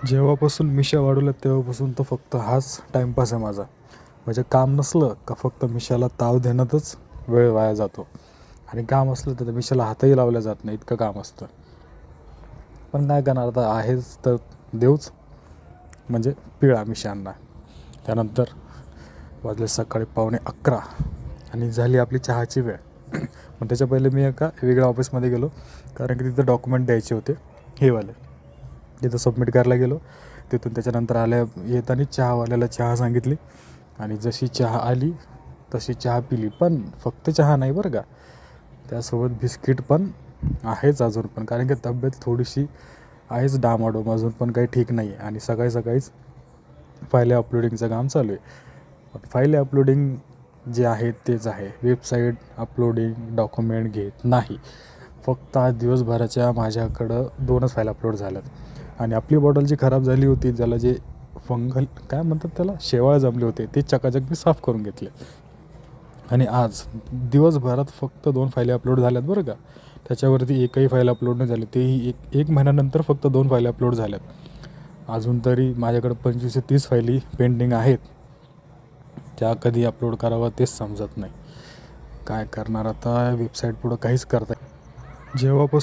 जेव्हापासून मिशा वाढवल्या तेव्हापासून तर फक्त हाच टाईमपास आहे माझा. म्हणजे काम नसलं का फक्त मिशाला ताव देण्यातच वेळ वाया जातो. आणि काम असलं तर मिशाला हातही लावला जात नाही, इतकं काम असतं. पण काय करणार आता, आहेच तर देऊच. म्हणजे पिळा मिशांना. त्यानंतर वाजले सकाळी 11:15 आणि झाली आपली चहाची वेळ. पण त्याच्या पहिले मी एका वेगळ्या ऑफिसमध्ये गेलो, कारण की तिथं डॉक्युमेंट द्यायचे होते हे वाले. तिथं सबमिट करायला गेलो. तिथून त्याच्यानंतर येताना चहावाल्याला चहा सांगितली आणि जशी चहा आली तशी चहा पिली. पण फक्त चहा नाही बरं का, त्यासोबत बिस्किट पण आहेच अजून पण, कारण की तब्येत थोडीशी आहेच डामाडोम, अजून पण काही ठीक नाही आहे. आणि सकाळी सकाळीच फाईल अपलोडिंगचं काम चालू आहे. पण फाईल अपलोडिंग जे आहे तेच आहे, वेबसाईट अपलोडिंग डॉक्युमेंट घेत नाही. फक्त आज दिवसभराच्या माझ्याकडं 2च फाईल अपलोड झाल्यात. आणि आपली बॉटल जी खराब झाली होती, ज्याला जे फंगल काय म्हणतात त्याला, शेवाळ जमले होते, ते चकाचक मी साफ करून घेतले. आणि आज दिवसभरात फक्त 2 फायली अपलोड झाल्यात बरं का. त्याच्यावरती एकही फाईल अपलोड नाही झाली, तेही एक महिन्यानंतर फक्त 2 फायली अपलोड झाल्यात. अजून तरी माझ्याकडं 25 ते 30 फायली पेंडिंग आहेत. त्या कधी अपलोड करावं तेच समजत नाही. काय करणार आता, वेबसाईट पुढं काहीच करता. जेव्हापासून